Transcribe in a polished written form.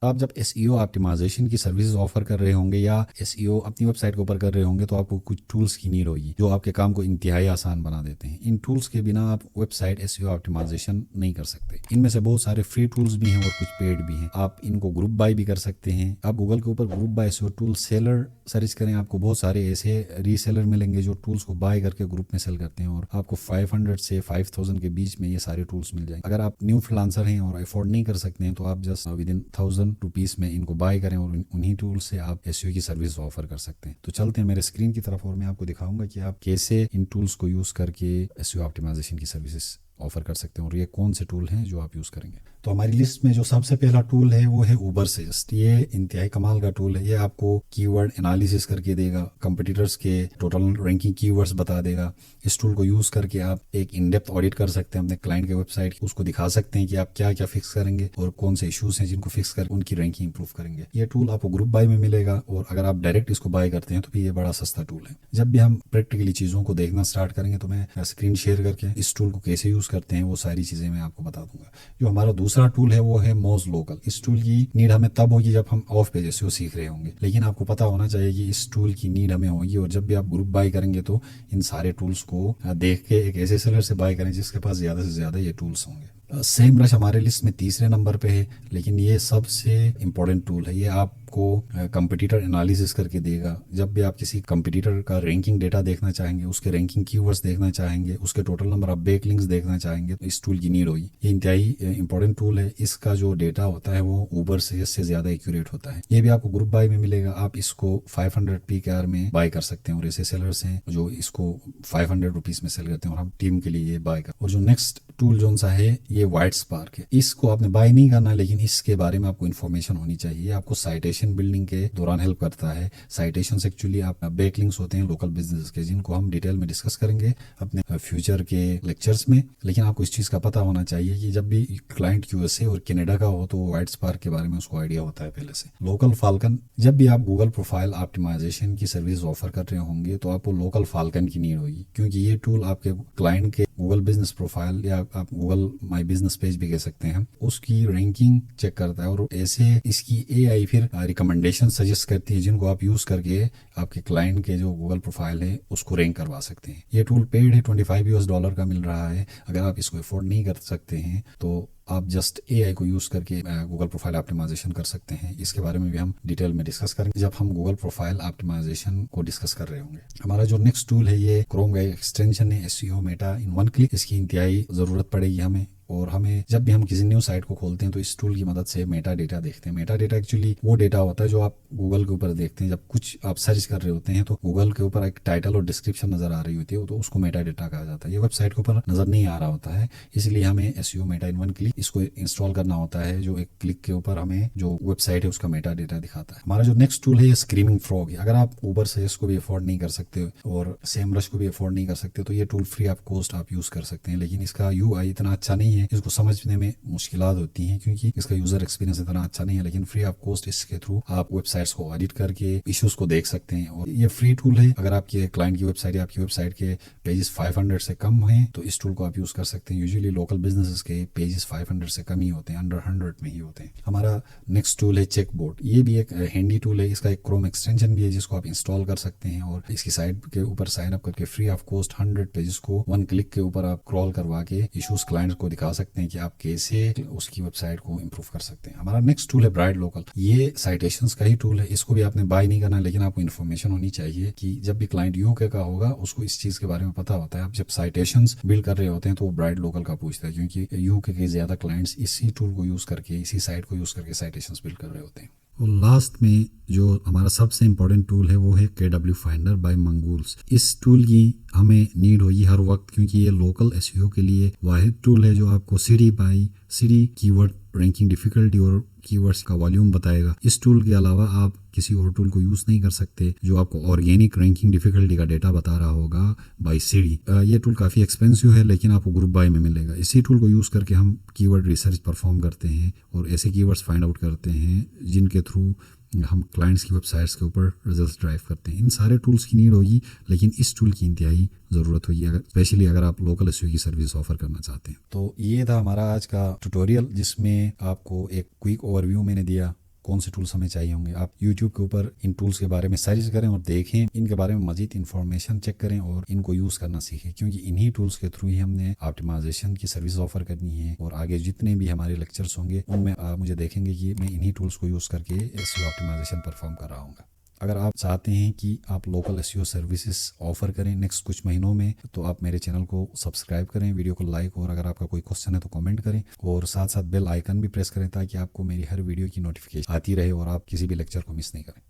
आप जब SEO optimisation की सर्विसेज ऑफर कर रहे होंगे या एसईओ अपनी वेबसाइट के ऊपर कर रहे होंगे तो आपको कुछ टूल्स की नीड होगी जो आपके काम को इंतहाई आसान बना देते हैं। इन टूल्स के बिना आप वेबसाइट एसईओ ऑप्टिमाइजेशन नहीं कर सकते। इनमें से बहुत सारे फ्री टूल्स भी हैं और कुछ पेड भी हैं। आप इनको ग्रुप बाय भी कर सकते हैं। आप गूगल के ऊपर group by SEO tool seller search करें, आपको बहुत सारे ऐसे रीसेलर मिलेंगे जो टूल्स को बाय करके ग्रुप में सेल करते हैं और आपको 500 से 5000 के बीच में ये सारे टूल्स मिल जाएंगे। अगर आप न्यू फ्रीलांसर हैं और अफोर्ड नहीं कर सकते हैं तो आप जस्ट विद इन 1000 रुपीज में इनको बाय करें और उन्हीं टूल से आप एसईओ की सर्विस ऑफर कर सकते हैं। तो चलते हैं मेरे स्क्रीन की तरफ और मैं आपको दिखाऊंगा कि आप कैसे इन टूल्स को यूज करके एसईओ ऑप्टिमाइजेशन की सर्विसेज ऑफर कर सकते हैं और ये कौन से टूल हैं जो आप यूज करेंगे। तो हमारी लिस्ट में जो सबसे पहला टूल है वो है उबर सजेस्ट। ये इंतहाई कमाल का टूल है। ये आपको कीवर्ड एनालिसिस करके देगा, कंपटीटर्स के टोटल रैंकिंग कीवर्ड्स बता देगा। इस टूल को यूज करके आप एक इन डेप्थ ऑडिट कर सकते हैं अपने क्लाइंट के वेबसाइट, उसको दिखा सकते हैं कि आप क्या क्या फिक्स करेंगे और कौन से इश्यूज हैं जिनको फिक्स कर उनकी रैंकिंग इंप्रूव करेंगे। ये टूल आपको ग्रुप बाय में मिलेगा और अगर आप डायरेक्ट इसको बाय करते हैं तो भी ये बड़ा सस्ता टूल है। जब भी हम प्रैक्टिकली चीजों को देखना स्टार्ट करेंगे तो मैं स्क्रीन शेयर करके इस टूल को कैसे यूज करते हैं वो सारी चीजें मैं आपको बता दूंगा। जो हमारा दूसरा टूल है वो है मोज लोकल। इस टूल की नीड हमें तब होगी जब हम ऑफ पेज एसईओ सीख रहे होंगे, लेकिन आपको पता होना चाहिए कि इस टूल की नीड हमें होगी और जब भी आप ग्रुप बाय करेंगे तो इन सारे टूल्स को देख के एक ऐसे सेलर से बाय करें जिसके पास ज्यादा से ज्यादा ये टूल्स होंगे। सेम ब्रश हमारे लिस्ट में तीसरे नंबर पे है, लेकिन ये सबसे इम्पोर्टेंट टूल है। ये आपको कंपटीटर एनालिसिस करके देगा। जब भी आप किसी कंपटीटर का रैंकिंग डेटा देखना चाहेंगे, उसके रैंकिंग कीवर्ड्स देखना चाहेंगे, उसके टोटल नंबर ऑफ बैकलिंक्स देखना चाहेंगे तो इस टूल की नीड होगी। ये इंतहाई इंपॉर्टेंट टूल है। इसका जो डेटा होता है वो उबर से ज्यादा एक्यूरेट होता है। ये भी आपको ग्रुप बाय में मिलेगा। आप इसको 500 PKR में बाय कर सकते हैं और ऐसे सेलर्स हैं जो इसको 500 रुपीज में सेल करते हैं और हम टीम के लिए ये बाय कर। और जो नेक्स्ट टूल जो सा है ये वाइट स्पार्क है। इसको आपने बाय नहीं करना, लेकिन इसके बारे में आपको इन्फॉर्मेशन होनी चाहिए। आपको साइटेशन बिल्डिंग के दौरान हेल्प करता है। साइटेशंस एक्चुअली आप बैकलिंक्स होते हैं लोकल बिजनेस के, जिनको हम डिटेल में डिस्कस करेंगे अपने फ्यूचर के लेक्चर्स में। लेकिन आपको इस चीज का पता होना चाहिए कि जब भी क्लाइंट यूएसए और कनाडा का हो तो वाइट स्पार्क के बारे में उसको आइडिया होता है पहले से। लोकल फाल्कन, जब भी आप गूगल प्रोफाइल ऑप्टिमाइजेशन की सर्विस ऑफर कर रहे होंगे तो आपको लोकल फाल्कन की नीड होगी, क्योंकि ये टूल आपके क्लाइंट के गूगल बिजनेस प्रोफाइल या आप गूगल माई बिजनेस पेज भी कह सकते हैं, उसकी रैंकिंग चेक करता है और ऐसे इसकी एआई फिर रिकमेंडेशन सजेस्ट करती है जिनको आप यूज करके आपके क्लाइंट के जो गूगल प्रोफाइल है उसको रैंक करवा सकते हैं। ये टूल पेड है, $25 का मिल रहा है। अगर आप इसको अफोर्ड नहीं कर सकते हैं तो आप जस्ट एआई को यूज करके गूगल प्रोफाइल ऑप्टिमाइजेशन कर सकते हैं। इसके बारे में भी हम डिटेल में डिस्कस करेंगे जब हम गूगल प्रोफाइल ऑप्टिमाइजेशन को डिस्कस कर रहे होंगे। हमारा जो नेक्स्ट टूल है ये क्रोम का एक्सटेंशन है SEO Meta in one click. इसकी इंतहाई जरूरत पड़ेगी हमें और हमें जब भी हम किसी न्यू साइट को खोलते हैं तो इस टूल की मदद से मेटा डेटा देखते हैं। मेटा डेटा एक्चुअली वो डेटा होता है जो आप गूगल के ऊपर देखते हैं। जब कुछ आप सर्च कर रहे होते हैं तो गूगल के ऊपर एक टाइटल और डिस्क्रिप्शन नजर आ रही होती है तो उसको मेटा डेटा कहा जाता है। ये वेबसाइट के ऊपर नजर नहीं आ रहा होता है, इसलिए हमें SEO Meta in one click इसको इंस्टॉल करना होता है, जो एक क्लिक के ऊपर हमें जो वेबसाइट है उसका मेटा डेटा दिखाता है। हमारा जो नेक्स्ट टूल है ये स्क्रीमिंग फ्रॉग है। अगर आप उबर से इसको भी अफोर्ड नहीं कर सकते और सेम रश को भी अफोर्ड नहीं कर सकते तो ये टूल फ्री ऑफ कॉस्ट आप यूज कर सकते हैं, लेकिन इसका यूआई इतना अच्छा नहीं है, इसको समझने में मुश्किलात होती हैं क्योंकि इसका यूजर एक्सपीरियंस इतना अच्छा नहीं है। लेकिन फ्री ऑफ कॉस्ट इसके थ्रू आप वेबसाइट्स को ऑडिट करके इश्यूज को देख सकते हैं और ये फ्री टूल है। अगर आपके क्लाइंट की वेबसाइट या आपकी वेबसाइट के पेजेस 500 से कम हैं तो इस टूल को आप यूज कर सकते हैं। यूजुअली लोकल बिजनेसेस के पेजेस 500 से कम ही होते हैं, अंडर 100 में ही होते हैं। हमारा नेक्स्ट टूल है चेकबोर्ड। ये भी एक हैंडी टूल है। इसका एक क्रोम एक्सटेंशन भी है जिसको आप इंस्टॉल कर सकते हैं और इसकी साइट के ऊपर साइन अप करके फ्री ऑफ कॉस्ट 100 पेजेस को वन क्लिक के ऊपर आप क्रॉल करवा के इश्यूज क्लाइंट को दिखा सकते हैं कि आप कैसे उसकी वेबसाइट को इंप्रूव कर सकते हैं। हमारा नेक्स्ट टूल है ब्राइट लोकल। ये साइटेशंस का ही टूल है। इसको भी आपने बाय नहीं करना, लेकिन आपको इन्फॉर्मेशन होनी चाहिए कि जब भी क्लाइंट यूके का होगा उसको इस चीज के बारे में पता होता है। आप जब साइटेशंस बिल्ड कर रहे होते हैं तो वो ब्राइट लोकल का पूछता है, क्योंकि यूके के ज्यादा क्लाइंट्स इसी टूल को यूज करके, इसी साइट को यूज करके साइटेशंस बिल्ड कर रहे होते हैं। और लास्ट में जो हमारा सबसे इम्पोर्टेंट टूल है वो है KW फाइंडर बाय मंगूल्स। इस टूल की हमें नीड होगी हर वक्त, क्योंकि ये लोकल एसईओ के लिए वाहिद टूल है जो आपको city bye city keyword ranking difficulty और कीवर्ड्स का वॉल्यूम बताएगा। इस टूल के अलावा आप किसी और टूल को यूज नहीं कर सकते जो आपको ऑर्गेनिक रैंकिंग डिफिकल्टी का डेटा बता रहा होगा बाय सिटी। ये टूल काफ़ी एक्सपेंसिव है लेकिन आपको ग्रुप बाय में मिलेगा। इसी टूल को यूज करके हम कीवर्ड रिसर्च परफॉर्म करते हैं और ऐसे कीवर्ड्स फाइंड आउट करते हैं जिनके थ्रू हम क्लाइंट्स की वेबसाइट्स के ऊपर रिजल्ट्स ड्राइव करते हैं। इन सारे टूल्स की नीड होगी, लेकिन इस टूल की इंतहाई ज़रूरत होगी अगर स्पेशली अगर आप लोकल एसईओ की सर्विस ऑफर करना चाहते हैं। तो ये था हमारा आज का ट्यूटोरियल जिसमें आपको एक क्विक ओवरव्यू मैंने दिया कौन से टूल्स हमें चाहिए होंगे। आप यूट्यूब के ऊपर इन टूल्स के बारे में सर्च करें और देखें, इनके बारे में मजीद इन्फॉर्मेशन चेक करें और इनको यूज़ करना सीखें, क्योंकि इन्हीं टूल्स के थ्रू ही हमने ऑप्टिमाइजेशन की सर्विस ऑफर करनी है। और आगे जितने भी हमारे लेक्चर्स होंगे उनमें आप मुझे देखेंगे कि मैं इन्हीं टूल्स को यूज़ करके एसईओ ऑप्टिमाइजेशन परफॉर्म कर रहा हूँ। अगर आप चाहते हैं कि आप लोकल एसईओ सर्विसेज ऑफर करें नेक्स्ट कुछ महीनों में, तो आप मेरे चैनल को सब्सक्राइब करें, वीडियो को लाइक, और अगर आपका कोई क्वेश्चन है तो कमेंट करें, और साथ साथ बेल आइकन भी प्रेस करें ताकि आपको मेरी हर वीडियो की नोटिफिकेशन आती रहे और आप किसी भी लेक्चर को मिस नहीं करें।